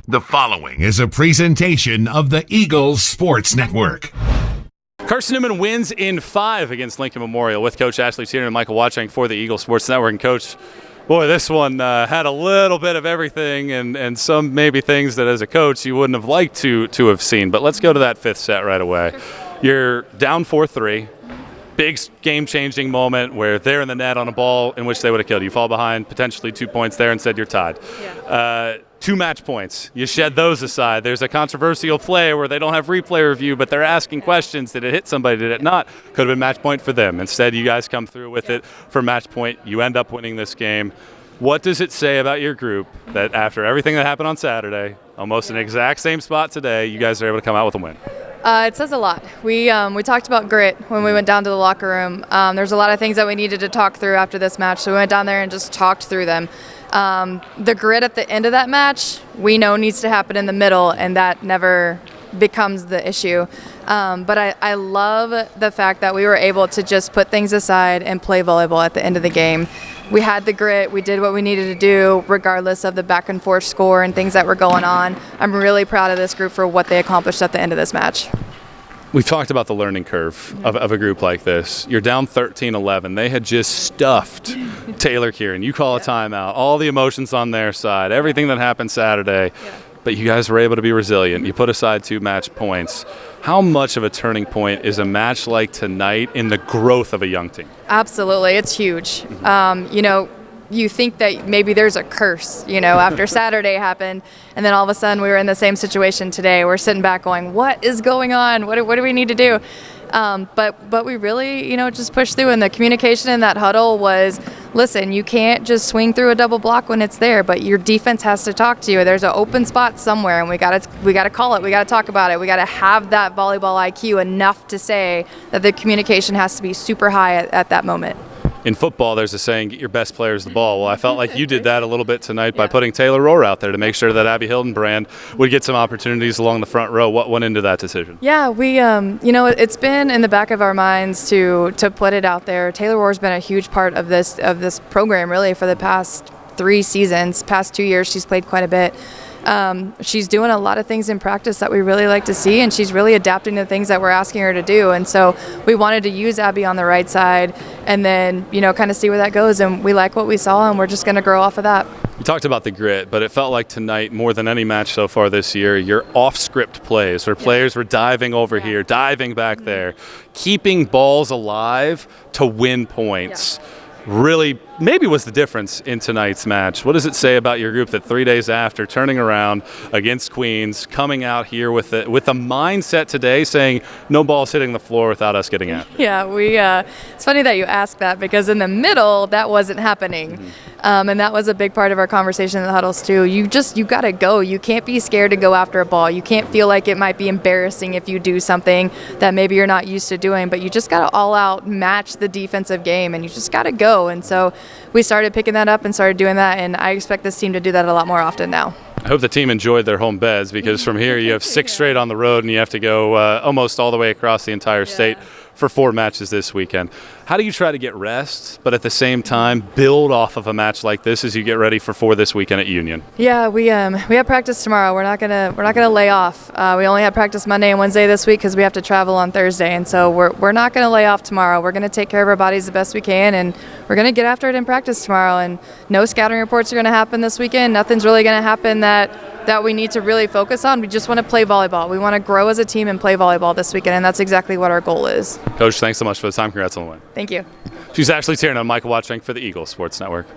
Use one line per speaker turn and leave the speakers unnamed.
The following is a presentation of the Eagles Sports Network.
Carson-Newman wins in 5 against Lincoln Memorial with Coach Ashley Tiernan and Michael Watching for the Eagles Sports Network. And Coach, boy, this one had a little bit of everything and some maybe things that as a coach you wouldn't have liked to have seen. But let's go to that 5th set right away. You're down 4-3. Big game-changing moment where they're in the net on a ball in which they would have killed you. Fall behind, potentially 2 points there, instead you're tied. Yeah. 2 match points. You shed those aside. There's a controversial play where they don't have replay review, but they're asking questions. Did it hit somebody? Did it not? Could have been match point for them. Instead, you guys come through with it for match point. You end up winning this game. What does it say about your group that after everything that happened on Saturday, almost an exact same spot today, you guys are able to come out with a win?
It says a lot. We talked about grit when we went down to the locker room. There's a lot of things that we needed to talk through after this match, so we went down there and just talked through them. The grit at the end of that match, we know needs to happen in the middle, and that never becomes the issue. But I love the fact that we were able to just put things aside and play volleyball at the end of the game. We had the grit. We did what we needed to do regardless of the back and forth score and things that were going on. I'm really proud of this group for what they accomplished at the end of this match.
We've talked about the learning curve of a group like this. You're down 13-11. They had just stuffed Taylor Kieran. You call a timeout. All the emotions on their side. Everything that happened Saturday. Yeah. But you guys were able to be resilient. You put aside 2 match points. How much of a turning point is a match like tonight in the growth of a young team?
Absolutely. It's huge. You think that maybe there's a curse, after Saturday happened, and then all of a sudden we were in the same situation today. We're sitting back going, what is going on? What do we need to do? But we really, just pushed through, and the communication in that huddle was, listen, you can't just swing through a double block when it's there, but your defense has to talk to you. There's an open spot somewhere, and we got to call it. We got to talk about it. We got to have that volleyball IQ enough to say that the communication has to be super high at that moment.
In football, there's a saying, get your best players the ball. Well, I felt like you did that a little bit tonight by putting Taylor Rohr out there to make sure that Abby Hildenbrand would get some opportunities along the front row. What went into that decision? Yeah,
we, it's been in the back of our minds to put it out there. Taylor Rohr's been a huge part of this program, really, for the past 3 seasons. Past 2 years, she's played quite a bit. She's doing a lot of things in practice that we really like to see, and she's really adapting to things that we're asking her to do. And so we wanted to use Abby on the right side and then, kind of see where that goes. And we like what we saw, and we're just going to grow off of that.
You talked about the grit, but it felt like tonight, more than any match so far this year, your off-script plays where players were diving over here, diving back there, keeping balls alive to win points. Really maybe was the difference in tonight's match. What does it say about your group that 3 days after turning around against Queens, coming out here with a mindset today saying no ball's hitting the floor without us getting out?
Yeah, it's funny that you ask that, because in the middle that wasn't happening. And that was a big part of our conversation in the huddles too. You got to go. You can't be scared to go after a ball. You can't feel like it might be embarrassing if you do something that maybe you're not used to doing, but you just got to all out match the defensive game, and you just got to go. And so we started picking that up and started doing that, and I expect this team to do that a lot more often now.
I hope the team enjoyed their home beds, because from here you have 6 straight on the road, and you have to go almost all the way across the entire state for 4 matches this weekend. How do you try to get rest, but at the same time build off of a match like this as you get ready for 4 this weekend at Union?
Yeah, we have practice tomorrow. We're not gonna lay off. We only have practice Monday and Wednesday this week because we have to travel on Thursday, and so we're not gonna lay off tomorrow. We're gonna take care of our bodies the best we can, and we're gonna get after it in practice tomorrow. And no scouting reports are gonna happen this weekend. Nothing's really gonna happen that we need to really focus on. We just want to play volleyball. We want to grow as a team and play volleyball this weekend, and that's exactly what our goal is.
Coach, thanks so much for the time. Congrats on the win.
Thank you.
She's Ashley Tiernan, Michael Watching for the Eagles Sports Network.